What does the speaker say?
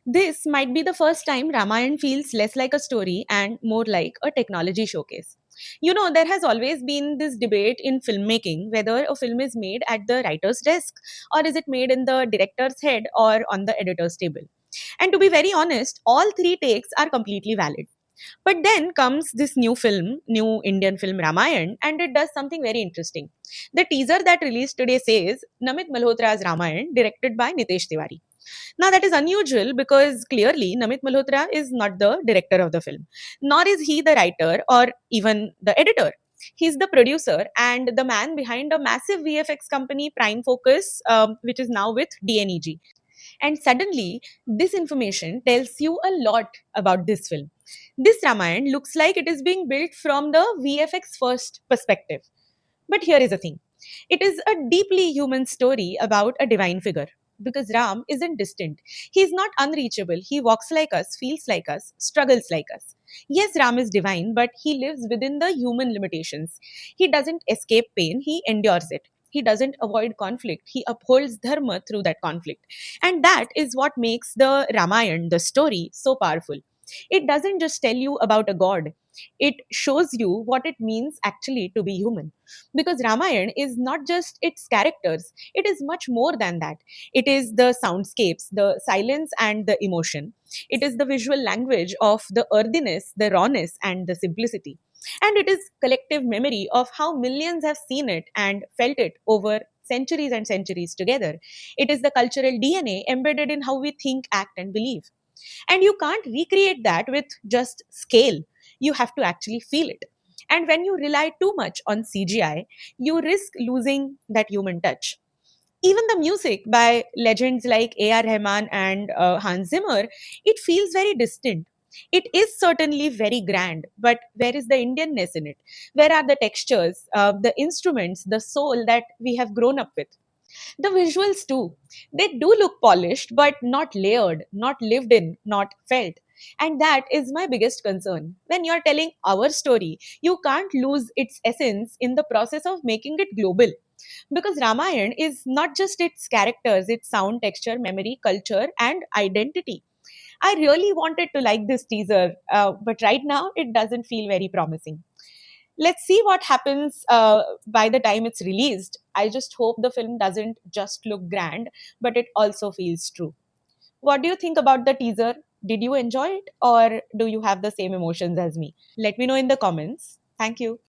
This might be the first time Ramayan feels less like a story and more like a technology showcase. There has always been this debate in filmmaking whether a film is made at the writer's desk or is it made in the director's head or on the editor's table. And to be very honest, all three takes are completely valid. But then comes this new Indian film Ramayan, and it does something very interesting. The teaser that released today says Namit Malhotra's Ramayan, directed by Nitesh Tiwari. Now, that is unusual because clearly Namit Malhotra is not the director of the film, nor is he the writer or even the editor. He's the producer and the man behind a massive VFX company, Prime Focus, which is now with DNEG. And suddenly, this information tells you a lot about this film. This Ramayana looks like it is being built from the VFX first perspective. But here is the thing, it is a deeply human story about a divine figure. Because Ram isn't distant. He's not unreachable. He walks like us, feels like us, struggles like us. Yes, Ram is divine, but he lives within the human limitations. He doesn't escape pain, he endures it. He doesn't avoid conflict, he upholds dharma through that conflict. And that is what makes the Ramayana, the story, so powerful. It doesn't just tell you about a god, it shows you what it means actually to be human. Because Ramayana is not just its characters, it is much more than that. It is the soundscapes, the silence, and the emotion. It is the visual language of the earthiness, the rawness, and the simplicity. And it is collective memory of how millions have seen it and felt it over centuries and centuries together. It is the cultural DNA embedded in how we think, act, and believe. And you can't recreate that with just scale. You have to actually feel it. And when you rely too much on CGI, you risk losing that human touch. Even the music by legends like A.R. Rahman and Hans Zimmer, it feels very distant. It is certainly very grand, but where is the Indianness in it? Where are the textures, the instruments, the soul that we have grown up with? The visuals too. They do look polished, but not layered, not lived in, not felt. And that is my biggest concern. When you're telling our story, you can't lose its essence in the process of making it global. Because Ramayana is not just its characters, its sound, texture, memory, culture, and identity. I really wanted to like this teaser, but right now it doesn't feel very promising. Let's see what happens by the time it's released. I just hope the film doesn't just look grand, but it also feels true. What do you think about the teaser? Did you enjoy it, or do you have the same emotions as me? Let me know in the comments. Thank you.